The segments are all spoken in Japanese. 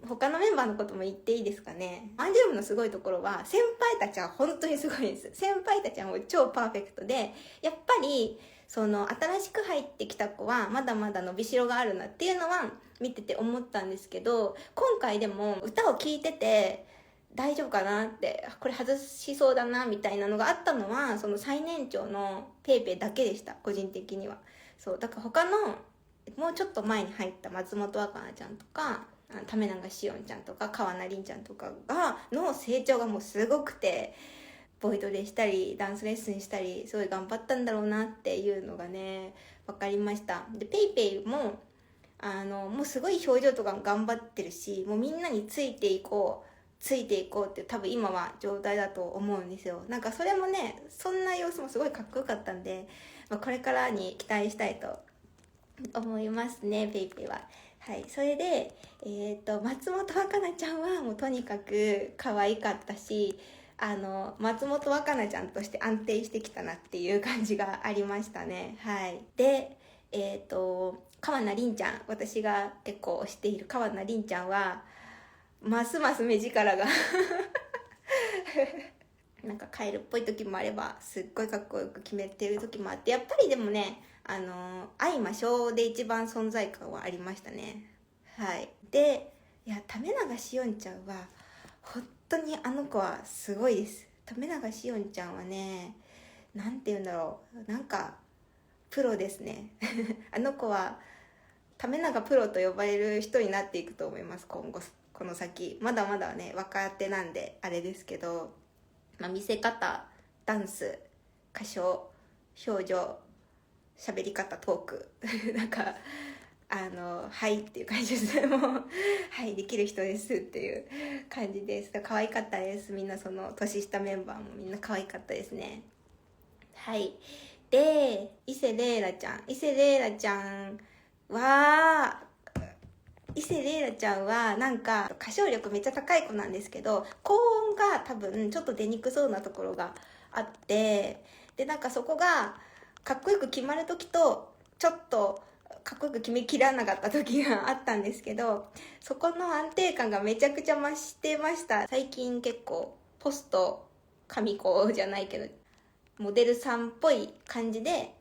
他のメンバーのことも言っていいですかね。アンジュルムのすごいところは、先輩たちは本当にすごいです。先輩たちはもう超パーフェクトで、やっぱり、新しく入ってきた子は、まだまだ伸びしろがあるなっていうのは、見てて思ったんですけど、今回でも歌を聴いてて、大丈夫かなって、これ外しそうだな、みたいなのがあったのは、その最年長のペイペイだけでした、個人的には。そう、だから他の、もうちょっと前に入った松本若菜ちゃんとか、為永しおんちゃんとか川名凛ちゃんとかの成長がもうすごくて、ボイトレしたりダンスレッスンしたりすごい頑張ったんだろうなっていうのがね分かりました。でペイペイももうすごい表情とか頑張ってるし、もうみんなについていこうって多分今は状態だと思うんですよ。なんかそれもね、そんな様子もすごいかっこよかったんで、これからに期待したいと思いますね、ペイペイは。はい、それで、松本若菜ちゃんはもうとにかく可愛かったし、松本若菜ちゃんとして安定してきたなっていう感じがありましたね。はい。で、川名凛ちゃん、私が結構推している川名凛ちゃんは、ますます目力がなんかカエルっぽい時もあれば、すっごいかっこよく決めてる時もあって、やっぱりでもね、相魔性で一番存在感はありましたね。はい。で、いや、為永しおんちゃんは、本当にあの子はすごいです。為永しおんちゃんはね、なんて言うんだろう。なんか、プロですね。あの子は、為永プロと呼ばれる人になっていくと思います、今後。この先。まだまだね、若手なんで、あれですけど、見せ方、ダンス、歌唱、表情、喋り方、トークなんかはいっていう感じですね。もうはいできる人ですっていう感じです。可愛かったです。みんなその年下メンバーもみんな可愛かったですね。はい。で伊勢レイラちゃんはなんか歌唱力めっちゃ高い子なんですけど、高音が多分ちょっと出にくそうなところがあって、でなんかそこがかっこよく決まる時とちょっとかっこよく決めきらなかった時があったんですけど、そこの安定感がめちゃくちゃ増してました。最近結構ポスト神子じゃないけどモデルさんっぽい感じで、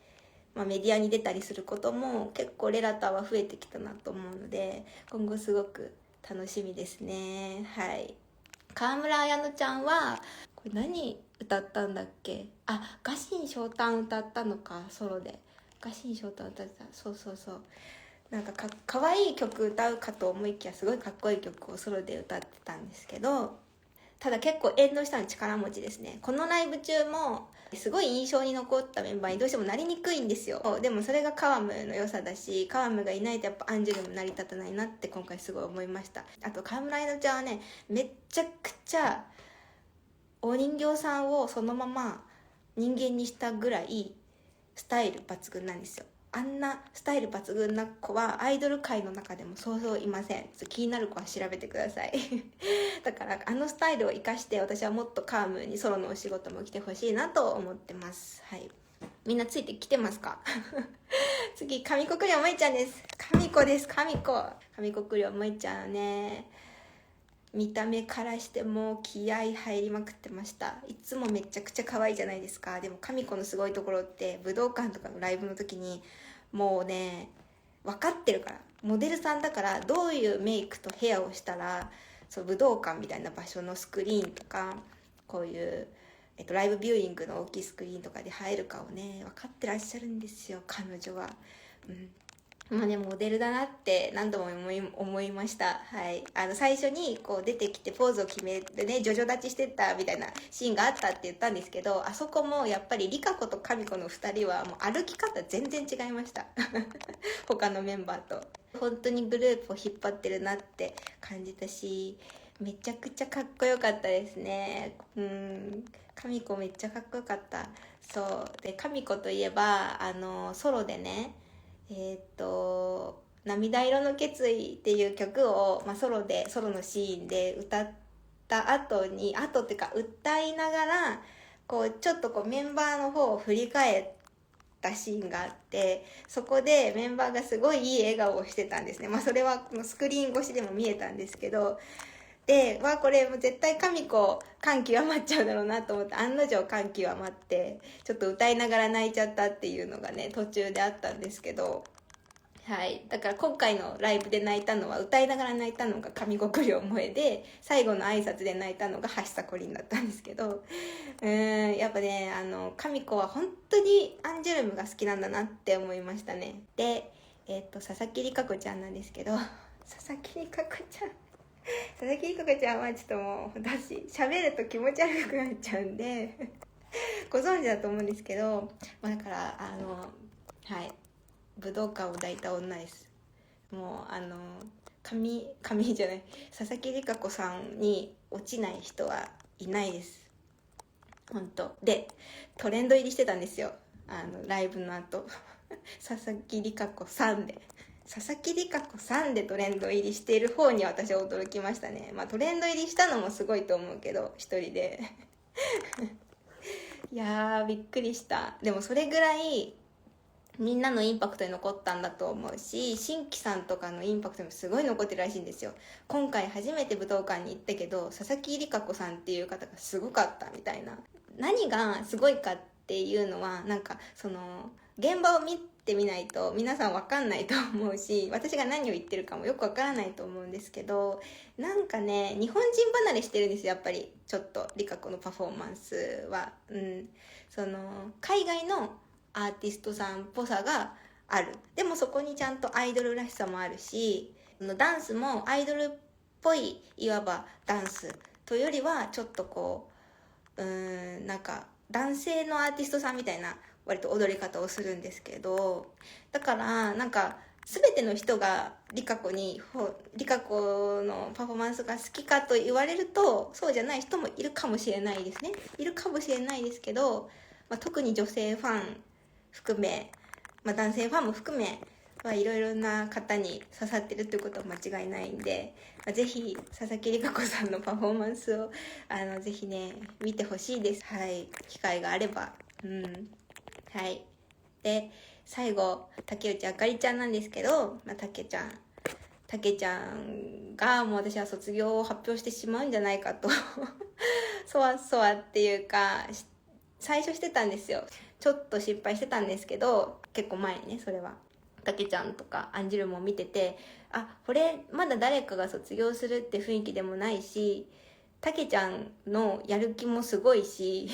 メディアに出たりすることも結構レラターは増えてきたなと思うので、今後すごく楽しみですね。はい。川村彩乃ちゃんはこれ何歌ったんだっけ。ガシンショウタン歌ったのか、ソロで。ガシンショウタン歌ってた。そうなんかかわいい曲歌うかと思いきやすごいかっこいい曲をソロで歌ってたんですけど、ただ結構縁の下の力持ちですね。このライブ中もすごい印象に残ったメンバーにどうしてもなりにくいんですよ。でもそれがカワムの良さだし、カワムがいないとやっぱアンジュルム成り立たないなって今回すごい思いました。あと川村愛乃ちゃんはね、めっちゃくちゃお人形さんをそのまま人間にしたぐらいスタイル抜群なんですよ。あんなスタイル抜群な子はアイドル界の中でもそうそういません。気になる子は調べてくださいだからあのスタイルを生かして私はもっとカームにソロのお仕事も来てほしいなと思ってます。はい。みんなついてきてますか次、上国領萌ちゃんです。上子です。上国領萌ちゃんはね、見た目からしてもう気合入りまくってました。いつもめちゃくちゃ可愛いじゃないですか。でも神子のすごいところって武道館とかのライブの時にもうね分かってるから、モデルさんだからどういうメイクとヘアをしたらそう武道館みたいな場所のスクリーンとかこういう、ライブビューイングの大きいスクリーンとかで入るかをね分かってらっしゃるんですよ、彼女は。モデルだなって何度も思いました。はい。最初にこう出てきてポーズを決めてね、ジョジョ立ちしてったみたいなシーンがあったって言ったんですけど、あそこもやっぱりリカ子とカミ子の2人はもう歩き方全然違いました。他のメンバーと。本当にグループを引っ張ってるなって感じたし、めちゃくちゃかっこよかったですね。カミ子めっちゃかっこよかった。そう。で、カミ子といえば、ソロでね、涙色の決意っていう曲を、ソロのシーンで歌った後っていうか歌いながらこうちょっとこうメンバーの方を振り返ったシーンがあって、そこでメンバーがすごいいい笑顔をしてたんですね。それはこのスクリーン越しでも見えたんですけど、でこれもう絶対神子感極まっちゃうだろうなと思って、案の定感極まってちょっと歌いながら泣いちゃったっていうのがね途中であったんですけど、はい、だから今回のライブで泣いたのは、歌いながら泣いたのが上国料萌えで、最後の挨拶で泣いたのが橋さこりんだったんですけど、やっぱね上子は本当にアンジュルムが好きなんだなって思いましたね。で佐々木里香子ちゃんなんですけど、佐々木里香子ちゃん佐々木里香子ちゃんはちょっともう私喋ると気持ち悪くなっちゃうんでご存知だと思うんですけど、だからはい武道館を抱いた女です。もう神じゃない佐々木里香子さんに落ちない人はいないです、本当で。トレンド入りしてたんですよ、ライブの後佐々木里香子さんで佐々木里香子さんでトレンド入りしている方に私は驚きましたね。トレンド入りしたのもすごいと思うけど、一人でいやーびっくりした。でもそれぐらいみんなのインパクトに残ったんだと思うし、新規さんとかのインパクトもすごい残ってるらしいんですよ。今回初めて武道館に行ったけど、佐々木里香子さんっていう方がすごかったみたいな。何がすごいかっていうのは、その現場を見てみないと皆さん分かんないと思うし、私が何を言ってるかもよく分からないと思うんですけど、日本人離れしてるんですよ、やっぱりちょっと里香子のパフォーマンスは。その海外のアーティストさんっぽさがある。でもそこにちゃんとアイドルらしさもあるし、ダンスもアイドルっぽい、いわばダンスというよりはちょっと男性のアーティストさんみたいな割と踊り方をするんですけど、だから全ての人が里香子のパフォーマンスが好きかと言われると、そうじゃない人もいるかもしれないですね。いるかもしれないですけど、特に女性ファン含め、男性ファンも含め、いろいろな方に刺さってるということは間違いないんで、ぜひ佐々木里香子さんのパフォーマンスをぜひね見てほしいです。はい、機会があれば。はい。で最後竹内あかりちゃんなんですけど、竹ちゃんがもう私は卒業を発表してしまうんじゃないかとそわそわっていうか最初してたんですよ。ちょっと心配してたんですけど、結構前にね、それはたけちゃんとかアンジュルムを見てて、これまだ誰かが卒業するって雰囲気でもないし、たけちゃんのやる気もすごいし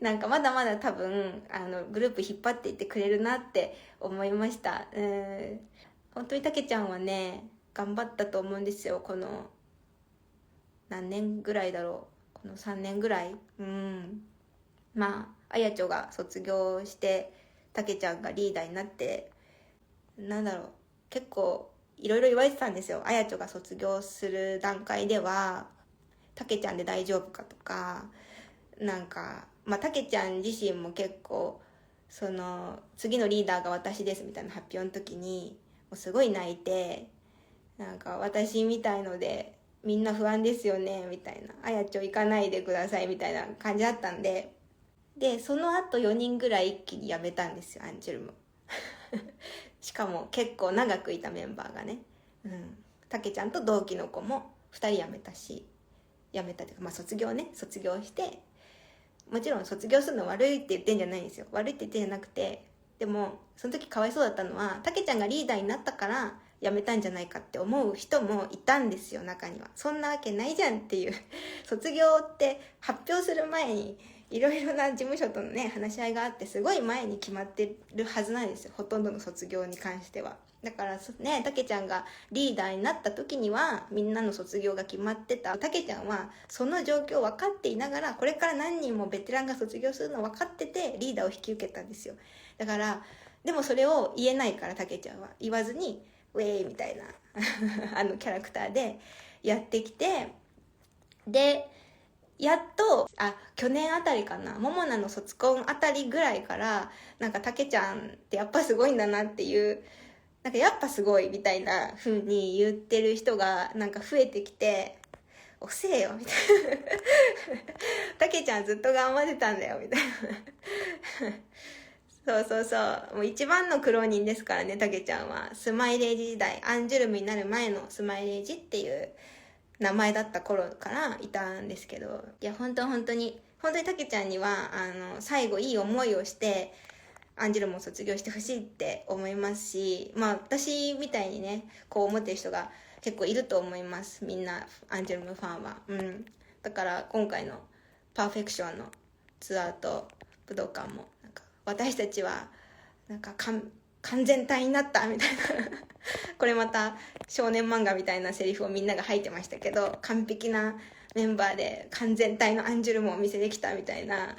まだまだ多分グループ引っ張っていってくれるなって思いました。本当にたけちゃんはね頑張ったと思うんですよ。この何年ぐらいだろう、この3年ぐらい。あやちょが卒業してたけちゃんがリーダーになって、結構いろいろ言われてたんですよ。あやちょが卒業する段階ではたけちゃんで大丈夫かとか、たけちゃん自身も結構次のリーダーが私ですみたいな発表の時にもうすごい泣いて、私みたいのでみんな不安ですよねみたいな、あやちょ行かないでくださいみたいな感じだったんで、その後4人ぐらい一気に辞めたんですよ、アンジュルムしかも結構長くいたメンバーがね、たけちゃんと同期の子も2人辞めたし、辞めたというか、卒業して、もちろん卒業するの悪いって言ってんじゃないんですよ。悪いって言ってんじゃなくて、でもその時かわいそうだったのは、たけちゃんがリーダーになったから辞めたんじゃないかって思う人もいたんですよ、中には。そんなわけないじゃんっていう卒業って発表する前にいろいろな事務所とのね話し合いがあって、すごい前に決まってるはずなんですよ、ほとんどの卒業に関しては。だからね、たけちゃんがリーダーになった時にはみんなの卒業が決まってた。たけちゃんはその状況を分かっていながら、これから何人もベテランが卒業するのを分かっててリーダーを引き受けたんですよ。だからでもそれを言えないから、たけちゃんは言わずにウェイみたいなキャラクターでやってきて、でやっと去年あたりかな、ももなの卒コンあたりぐらいからたけちゃんってやっぱすごいんだなっていう、やっぱすごいみたいな風に言ってる人が増えてきて、遅えよみたいなたけちゃんずっと頑張ってたんだよみたいなそうそうそう。もう一番の苦労人ですからね、たけちゃんは。スマイレージ時代、アンジュルムになる前のスマイレージっていう名前だった頃からいたんですけど、いや、本当にたけちゃんには、最後いい思いをして、アンジュルムを卒業してほしいって思いますし、まあ私みたいにね、こう思ってる人が結構いると思います。みんな、アンジュルムファンは。うん。だから今回のパーフェクションのツアーと武道館も、なんか私たちは、なんか完全体になったみたいなこれまた少年漫画みたいなセリフをみんなが吐いてましたけど、完璧なメンバーで完全体のアンジュルムをお見せできたみたいな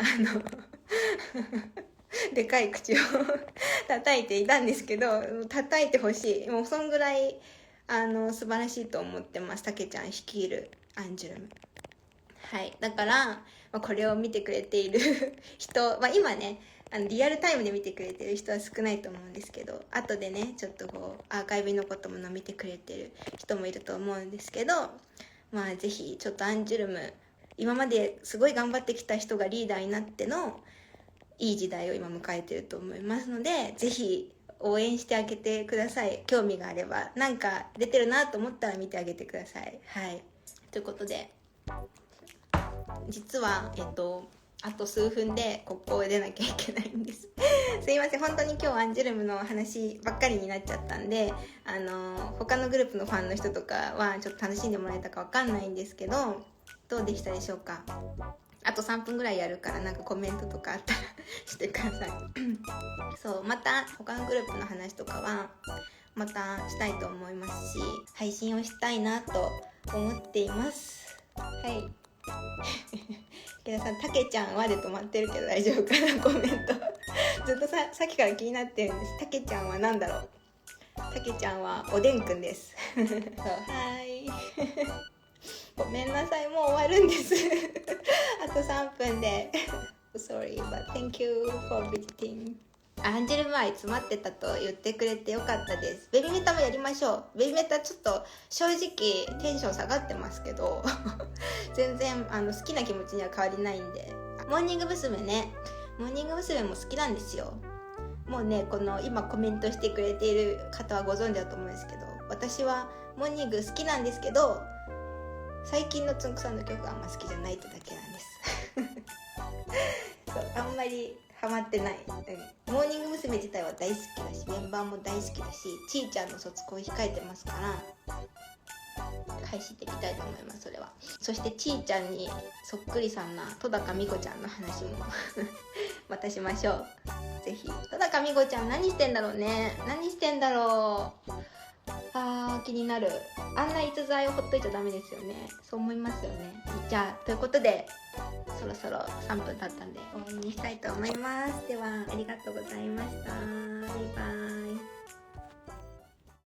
でかい口を叩いていたんですけど、叩いてほしい。もうそんぐらい素晴らしいと思ってます。たけちゃん率いるアンジュルム。はい。だから、これを見てくれている人、今ね、リアルタイムで見てくれてる人は少ないと思うんですけど、後でね、ちょっとこう、アーカイブのことも見てくれてる人もいると思うんですけど、ぜひ、ちょっとアンジュルム、今まですごい頑張ってきた人がリーダーになっての、いい時代を今迎えてると思いますので、ぜひ、応援してあげてください。興味があれば。なんか出てるなと思ったら見てあげてください。はい。ということで、実は、あと数分でここを出なきゃいけないんですすいません、本当に今日アンジュルムの話ばっかりになっちゃったんで、他のグループのファンの人とかはちょっと楽しんでもらえたかわかんないんですけど、どうでしたでしょうか。あと3分ぐらいやるから、なんかコメントとかあったらしてくださいそう、また他のグループの話とかはまたしたいと思いますし、配信をしたいなと思っています。はい池田さん、たけちゃんはで止まってるけど大丈夫かな、コメントずっとさっきから気になってるんです。たけちゃんは何だろう。たけちゃんはおでんくんですそう、はいごめんなさい、もう終わるんですあと3分でsorry but thank you for visiting。 アンジェルム愛詰まってたと言ってくれてよかったです。ベビメタもやりましょう。ベビメタちょっと正直テンション下がってますけど全然好きな気持ちには変わりないんで。モーニング娘。ね、モーニング娘。も好きなんですよ。もうね、この今コメントしてくれている方はご存知だと思うんですけど、私はモーニング好きなんですけど、最近のつんくさんの曲があんま好きじゃないってだけなんですそう、あんまりハマってない、モーニング娘。自体は大好きだし、メンバーも大好きだし、ちーちゃんの卒コン控えてますから配信で見たいと思います。それは。そしてちーちゃんにそっくりさんな戸高美子ちゃんの話もまたしましょう。ぜひ。戸高美子ちゃん何してんだろうね。何してんだろう。気になる。あんな逸材をほっといちゃダメですよね。そう思いますよね。じゃあということで、そろそろ3分経ったんで終わりにしたいと思います。ではありがとうございました。バイバイ。